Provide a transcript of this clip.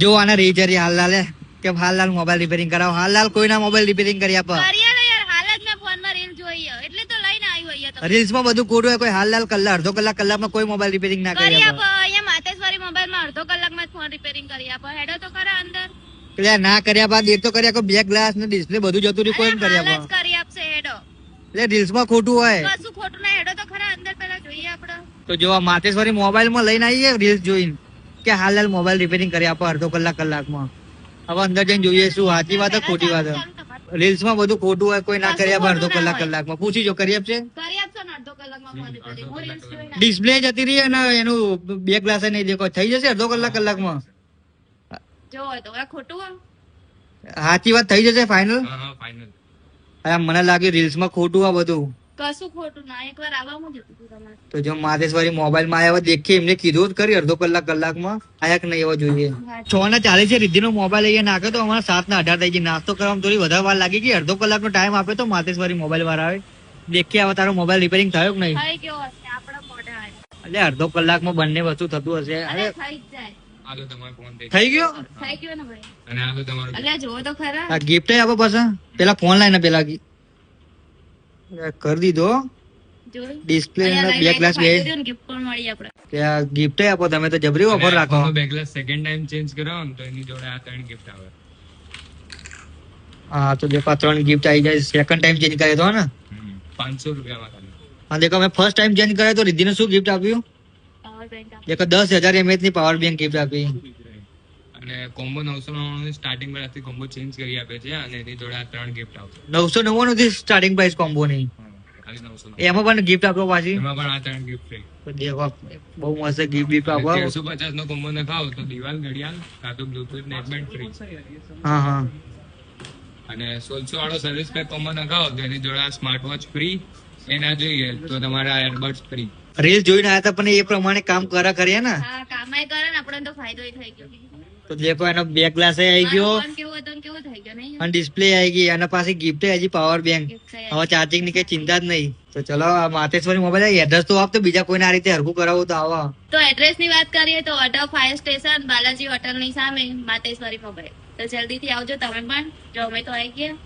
જો આને રીચરી હાલ કે હાલ મોબાઈલ રિપેરિંગ કરાવો. હાલ કોઈના મોબાઈલ રિપેરિંગ કરી આપે. રીલ્સ માં બધું કોડ હોય. કોઈ હાલ કલાક અડધો કલાકમાં કોઈ મોબાઈલ રિપેરિંગ ના કરી આપે. માતેશ્વરી મોબાઈલ માં અડધો કલાકમાં ફોન રિપેરિંગ કરી આપો. હેડો તો ખરા અંદર. એટલે ના કર્યા બાદ એક તો કરી આપો. બેક ગ્લાસ ને ડિસ્પ્લે બધું જતું રહ્યું. કોઈ કરી આપો. કરી આપશે હેડો. એટલે રીલ્સ માં ખોટું હોય. કશું ખોટું ના. હેડો તો ખરા અંદર પેલા જોઈએ આપણે. તો જો માતેશ્વરી મોબાઈલ માં લઈને આવીએ રીલ્સ જોઈને કે હાલ મોબાઈલ રિપેરિંગ કરી આપો અડધો કલાકમાં. હવે અંદર જઈને જોઈએ શું સાચી વાત ખોટી વાત. રીલ્સ માં બધું ખોટું હોય. કોઈ ના કરી આપે અડધો કલાકમાં. પૂછી જો કરી આપશે. ડિસ્પ્લે જતી રહી અને એનું બે ગ્લાસ નહીં દેખો થઈ જશે અડધો કલાકમાં. સાચી વાત થઈ જશે ફાઇનલ. મને લાગ્યું રીલ્સ માં ખોટું આ બધું. કશું ખોટું ના. એકવાર આવવાનું જ હતું તમારે. તો જો માતેશ્વરી મોબાઈલ માં આવ્યા દેખીએ એમને કીધું કરી અડધો કલાકમાં આયા કે નહીં એવા જોઈએ. 6:40 છે. રિદ્ધિ નો મોબાઈલ અહીંયા નાખ્યો તો અમારા 7:18 થઈ ગઈ. નાસ્તો કરવામાં થોડી વધારે વાર લાગી ગઈ. અડધો કલાકનો ટાઈમ આપે તો માતેશ્વરી મોબાઈલ વાળા આવે દેખીએ હવે તારો મોબાઈલ રિપેરિંગ થયો કે નહીં. એટલે અડધો કલાકમાં બંને વસ્તુ થતું હશે. થઈ ગયો ગિફ્ટ આપો પાછા. પેલા ફોન લાઈને પેલા કરી દીધો. ડિસ્પ્લે બે ગ્લાસ બે ગિફ્ટ આપો. તમે તો જબરી ઓફર રાખો. બે ગ્લાસ સેકન્ડ ટાઈમ ચેન્જ કરાવો ને તો એની જોડે આ 3 ગિફ્ટ આવે. હા તો દેખો 3 ગિફ્ટ આવી જાય. સેકન્ડ ટાઈમ ચેન્જ કરે તો ને 500 રૂપિયામાં ખાલી. હા દેખો મેં ફર્સ્ટ ટાઈમ ચેન્જ કરે તો રિદ્ધિને શું ગિફ્ટ આપ્યું? દેખો 10,000 mAh ની પાવર બેંક ગિફ્ટ આપી. અને કોમ્બો 999 સ્ટાર્ટિંગ પ્રાઇસથી કોમ્બો ચેન્જ કરી આપે છે અને એની જોડે આ 3 ગિફ્ટ આવશે. 999 થી સ્ટાર્ટિંગ પ્રાઇસ કોમ્બો ની. ખાલી 999. એમાં પણ ગિફ્ટ આપો પાછી. એમાં પણ આ 3 ગિફ્ટ છે. તો દેખો બહુ મસ્ત ગિફ્ટ આપો. 150 નો કોમ્બો નખાવો તો દિવાલ ઘડિયાળ કાં તો બ્લૂટૂથ નેટબેન્ડ ફ્રી. હા અને 1600 વાળો સર્વિસ પેક કોમ્બો નખાવો તો એની જોડે આ સ્માર્ટ વોચ ફ્રી. એના જોઈએ તો તમારા એરબડ્સ ફ્રી. રીલ જોઈને આયા હતા પણ એ પ્રમાણે કામ કરે કરીએ ને. હા કામાય કરે ને આપણને તો ફાયદો થઈ ગયો. તો દેખો એનો બે ગ્લાસ આવી ગયો કેવું હતું કેવું થઈ ગયો નહીં. અને ડિસ્પ્લે આવી ગઈ અને પાછી ગિફ્ટ હજી પાવર બેંક. હવે ચાર્જિંગ ની કઈ ચિંતા જ નહીં. તો ચલો માતેશ્વરી મોબાઈલ એડ્રેસ તો આપ તો બીજા કોઈને આ રીતે હરખું કરાવવું તો આવો. તો એડ્રેસ ની વાત કરીએ તો અટક ફાયર સ્ટેશન બાલાજી હોટલ ની સામે માતેશ્વરી મોબાઈલ. તો જલ્દી થી આવજો તમે પણ. જો અમે તો આવી ગયા.